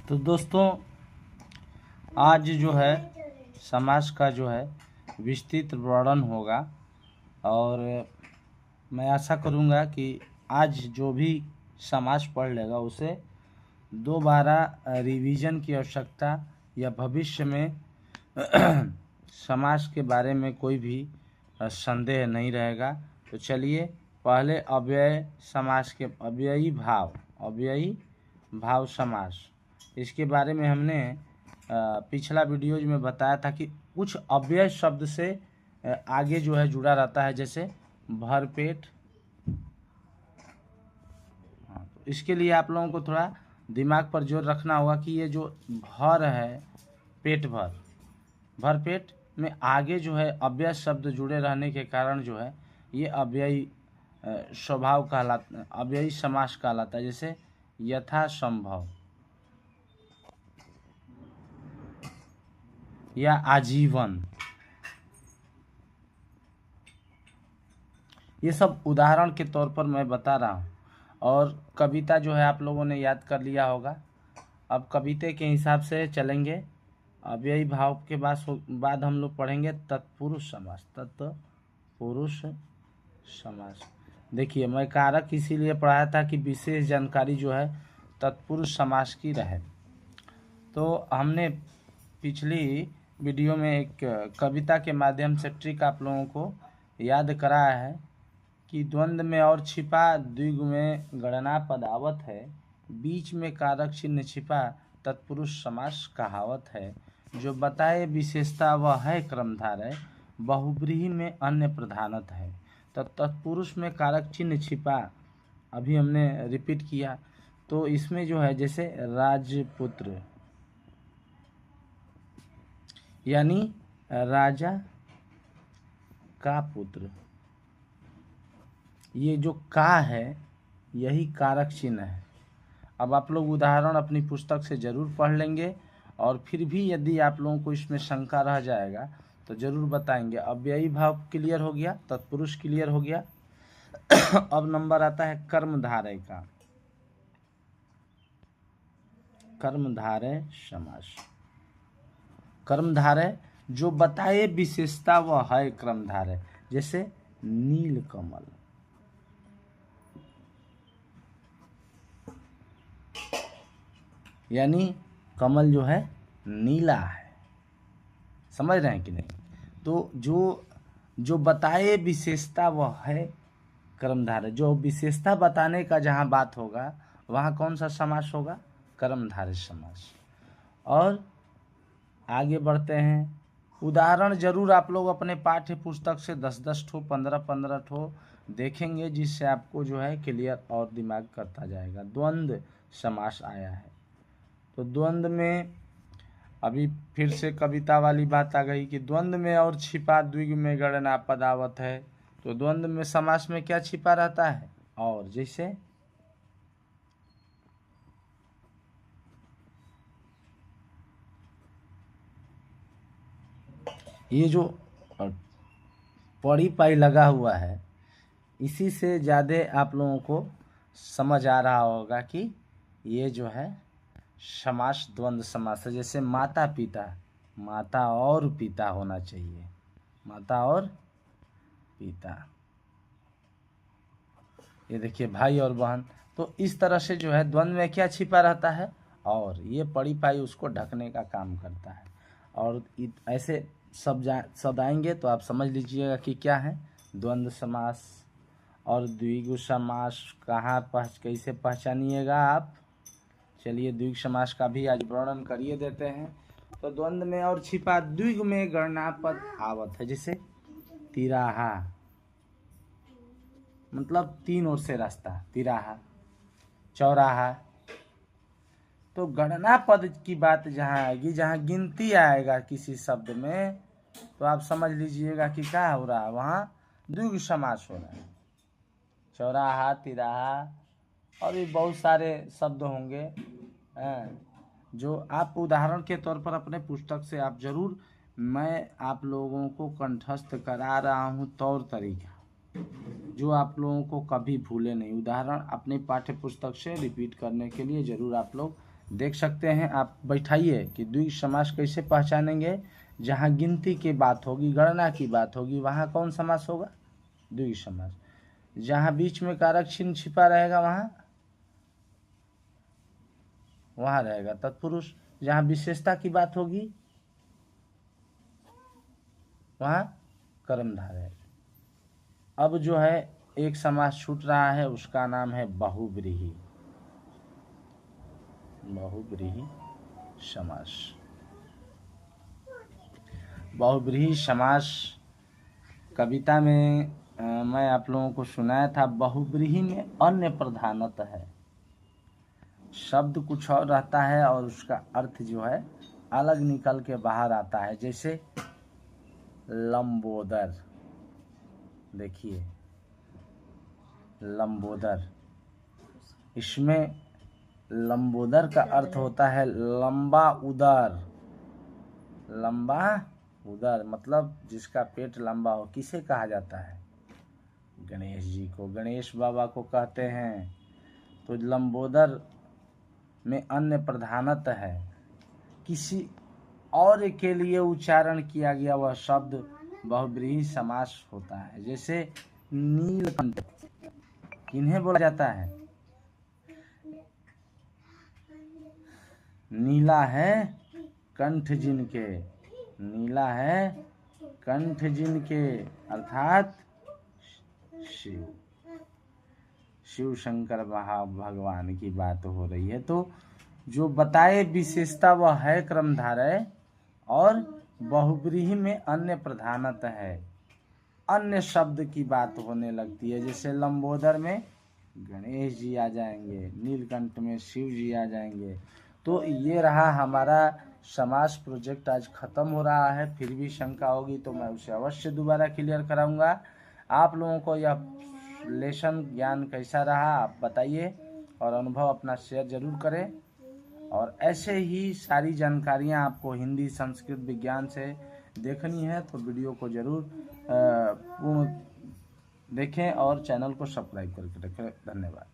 तो दोस्तों, आज जो है समाज का जो है विस्तृत वर्णन होगा और मैं आशा करूँगा कि आज जो भी समाज पढ़ लेगा उसे दोबारा रिवीजन की आवश्यकता या भविष्य में समाज के बारे में कोई भी संदेह नहीं रहेगा। तो चलिए पहले अव्यय समास के अव्ययी भाव समास, इसके बारे में हमने पिछला वीडियोज में बताया था कि कुछ अव्यय शब्द से आगे जो है जुड़ा रहता है, जैसे भरपेट। तो इसके लिए आप लोगों को थोड़ा दिमाग पर जोर रखना होगा कि ये जो भर है, पेट भर, भरपेट में आगे जो है अव्यय शब्द जुड़े रहने के कारण जो है ये अव्ययी स्वभाव कहलाता, अव्ययी समास कहलाता है। जैसे यथा संभव या आजीवन, ये सब उदाहरण के तौर पर मैं बता रहा हूँ। और कविता जो है आप लोगों ने याद कर लिया होगा। अब कविता के हिसाब से चलेंगे। अव्ययी भाव के बाद हम लोग पढ़ेंगे तत्पुरुष समास। तत्पुरुष समास, देखिए मैं कारक इसीलिए पढ़ाया था कि विशेष जानकारी जो है तत्पुरुष समास की रहे। तो हमने पिछली वीडियो में एक कविता के माध्यम से ट्रिक आप लोगों को याद कराया है कि द्वंद्व में और छिपा, द्विगु में गणना पदावत है, बीच में कारक चिन्ह छिपा, तत्पुरुष समास कहावत है, जो बताए विशेषता वह है क्रमधारय, बहुब्रीहि में अन्य प्रधानत है। तो तत्पुरुष में कारक चिन्ह छिपा अभी हमने रिपीट किया। तो इसमें जो है जैसे राजपुत्र यानी राजा का पुत्र, ये जो का है यही कारक चिन्ह है। अब आप लोग उदाहरण अपनी पुस्तक से ज़रूर पढ़ लेंगे और फिर भी यदि आप लोगों को इसमें शंका रह जाएगा तो ज़रूर बताएंगे। अव्ययी भाव क्लियर हो गया, तत्पुरुष क्लियर हो गया। अब नंबर आता है कर्मधारय का। कर्मधारय समास, कर्मधारय जो बताए विशेषता वह है क्रमधारय। जैसे नील कमल, यानी कमल जो है नीला है। समझ रहे हैं कि नहीं? तो जो बताए विशेषता वह है कर्मधारय। जो विशेषता बताने का जहाँ बात होगा वहाँ कौन सा समास होगा? कर्मधारय समास। और आगे बढ़ते हैं। उदाहरण जरूर आप लोग अपने पाठ्य पुस्तक से 10-10 ठो, 15-15 ठो देखेंगे, जिससे आपको जो है क्लियर और दिमाग करता जाएगा। द्वंद्व समास आया है तो द्वंद्व में अभी फिर से कविता वाली बात आ गई कि द्वंद्व में और छिपा, द्विगु में गणना पदावत है। तो द्वंद्व में समास में क्या छिपा रहता है? और। जैसे ये जो पड़ी पाई लगा हुआ है, इसी से ज़्यादा आप लोगों को समझ आ रहा होगा कि ये जो है समास द्वंद्व समास है। जैसे माता पिता, माता और पिता होना चाहिए, माता और पिता। ये देखिए भाई और बहन। तो इस तरह से जो है द्वंद्व में क्या छिपा रहता है? और। ये पड़ी पाई उसको ढकने का काम करता है। और ऐसे शब्द आएंगे तो आप समझ लीजिएगा कि क्या है द्वंद्व समास। और द्विगु समास कैसे पहचानिएगा आप? चलिए द्विगु समास का भी आज वर्णन करिए देते हैं। तो द्वंद्व में और छिपा, द्विगु में गणना पद आवत है। जैसे तिराहा, मतलब तीन ओर से रास्ता, तिराहा, चौराहा। तो गणना पद की बात जहाँ आएगी, जहाँ गिनती आएगा किसी शब्द में, तो आप समझ लीजिएगा कि क्या हो रहा है, वहाँ द्विगु समास हो रहा है। चौराहा, तिराहा और भी बहुत सारे शब्द होंगे जो आप उदाहरण के तौर पर अपने पुस्तक से आप जरूर, मैं आप लोगों को कंठस्थ करा रहा हूँ तौर तरीका, जो आप लोगों को कभी भूले नहीं। उदाहरण अपनी पाठ्य पुस्तक से रिपीट करने के लिए ज़रूर आप लोग देख सकते हैं आप। बैठाइए कि द्विग समास कैसे पहचानेंगे। जहाँ गिनती की बात होगी, गणना की बात होगी, वहाँ कौन समास होगा? द्विग समास। जहाँ बीच में कारक चिन्ह छिपा रहेगा वहाँ रहेगा तत्पुरुष। जहाँ विशेषता की बात होगी वहाँ कर्मधारय है। अब जो है एक समास छूट रहा है, उसका नाम है बहुव्रीहि। बहुव्रीहि समास। बहुव्रीहि समास कविता में मैं आप लोगों को सुनाया था। बहुव्रीहि में अन्य प्रधानत है, शब्द कुछ और रहता है और उसका अर्थ जो है अलग निकल के बाहर आता है। जैसे लंबोदर, देखिए लंबोदर, इसमें लंबोदर का अर्थ होता है लंबा उदर। लंबा उदर मतलब जिसका पेट लंबा हो। किसे कहा जाता है? गणेश जी को, गणेश बाबा को कहते हैं। तो लंबोदर में अन्य प्रधानत है, किसी और के लिए उच्चारण किया गया वह शब्द बहुव्रीहि समास होता है। जैसे नीलकंठ, किन्हें बोला जाता है? नीला है कंठ जिनके, नीला है कंठ जिनके, अर्थात शिव, शिव शंकर भगवान की बात हो रही है। तो जो बताए विशेषता वह है क्रमधारय, और बहुव्रीहि में अन्य प्रधानत है, अन्य शब्द की बात होने लगती है। जैसे लंबोदर में गणेश जी आ जाएंगे, नीलकंठ में शिव जी आ जाएंगे। तो ये रहा हमारा समास प्रोजेक्ट। आज ख़त्म हो रहा है, फिर भी शंका होगी तो मैं उसे अवश्य दोबारा क्लियर कराऊंगा। आप लोगों को यह लेसन ज्ञान कैसा रहा आप बताइए, और अनुभव अपना शेयर जरूर करें। और ऐसे ही सारी जानकारियां आपको हिंदी, संस्कृत, विज्ञान से देखनी है तो वीडियो को जरूर पूर्ण देखें और चैनल को सब्सक्राइब करके रखें। धन्यवाद।